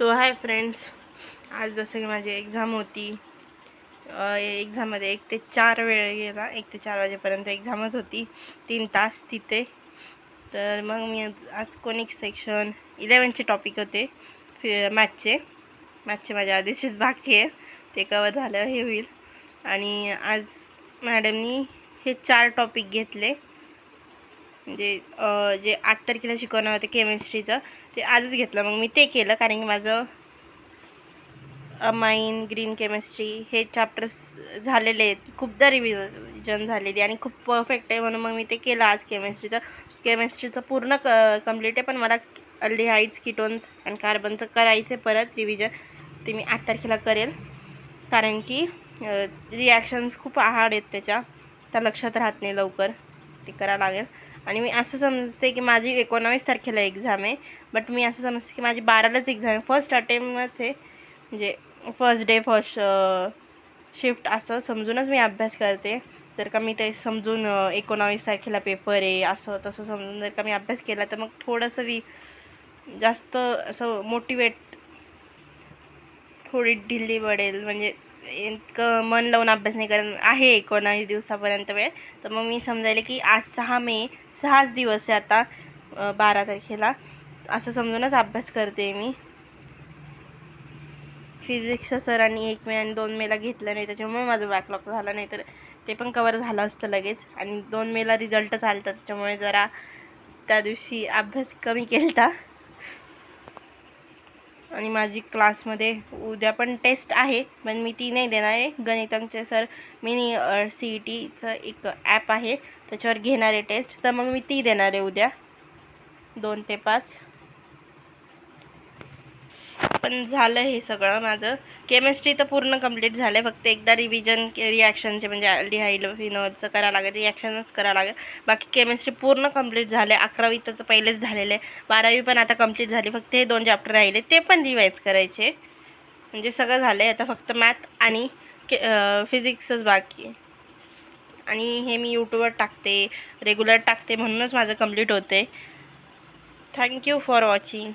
So hi friends, आज जसं की माझी एक्झाम होती. एक्झाममध्ये 1 ते 4 वेळ गेला. 1 ते 4 वाजेपर्यंत एक्झामच होती, 3 तास तिथे. तर मग मी आज कोनिक सेक्शन 11चे टॉपिक होते मॅथचे माझ्या आधीचेच बाकी आहे, ते कवर झालं हे होईल. आणि आज मॅडमनी हे 4 टॉपिक घेतले, म्हणजे जे 8 तारखेला शिकवणार होते केमिस्ट्रीचं ते आजच घेतलं. मग मी ते केलं, कारण की माझं अमाइन ग्रीन केमिस्ट्री हे चॅप्टर्स झालेले आहेत, खूपदा रिव्हिजन झालेली आणि खूप परफेक्ट आहे, म्हणून मग मी ते केलं आज. केमिस्ट्रीचं पूर्ण कंप्लीट आहे, पण मला अल्डिहाइड्स, कीटोन्स आणि कार्बनचं करायचं परत रिव्हिजन. ते मी 8 तारखेला करेल, कारण की रिॲक्शन्स खूप हार्ड आहेत त्याच्या लक्षात राहत नाही लवकर, ते करावं लागेल. आणि मी असं समजते की माझी 19 तारखेला एक्झाम आहे, बट मी असं समजते की माझी 12लाच एक्झाम आहे. फर्स्ट अटेम्प्टच आहे, म्हणजे फर्स्ट डे फर्स्ट शिफ्ट असं समजूनच मी अभ्यास करते. जर का मी ते समजून 19 तारखेला पेपर आहे असं तसं समजून जर का मी अभ्यास केला, तर मग थोडंसं जास्त असं मोटिवेट, थोडी ढिल्ली पडेल. म्हणजे इतकं मन लावून अभ्यास नाही करत आहे 19 दिवसापर्यंत वेळ. तर मग मी समजायला की आज 6 मे, 6च दिवस आहे आता 12 तारखेला, असं समजूनच अभ्यास करते मी. फिजिक्सचं सरांनी 1 मे आणि 2 मेला घेतलं नाही, त्याच्यामुळे माझं बॅकलॉग झालं, नाही तर ते पण कवर झालं असतं लगेच. आणि 2 मेला रिझल्टच आला होता, त्याच्यामुळे जरा त्या दिवशी अभ्यास कमी केला. आणि माझी क्लासमध्ये उद्या पण टेस्ट आहे, पण मी ती नाही देणार आहे. गणितांचे सर मिनी CETचं एक ॲप आहे, त्याच्यावर घेणार आहे टेस्ट, तर मग मी ती देणार आहे उद्या 2 ते 5. पण झालं हे सगळं माझं. केमिस्ट्री तर पूर्ण कंप्लीट झालं आहे, फक्त एकदा रिव्हिजन रिॲक्शनचे, म्हणजे अल्डिहाइड फिनोलचं करावं लागेल, रिॲक्शनच करावं लागेल. बाकी केमिस्ट्री पूर्ण कंप्लीट झाले. 11वी त्याचं पहिलेच झालेलं आहे, 12वी पण आता कंप्लीट झाली. फक्त हे 2 चॅप्टर राहिले, ते पण रिवाईज करायचे. म्हणजे सगळं झालं आहे, आता फक्त मॅथ आणि फिजिक्सच बाकी आहे. आणि हे मी यूट्यूबवर टाकते, रेग्युलर टाकते, म्हणूनच माझं कंप्लीट होते. Thank you for watching.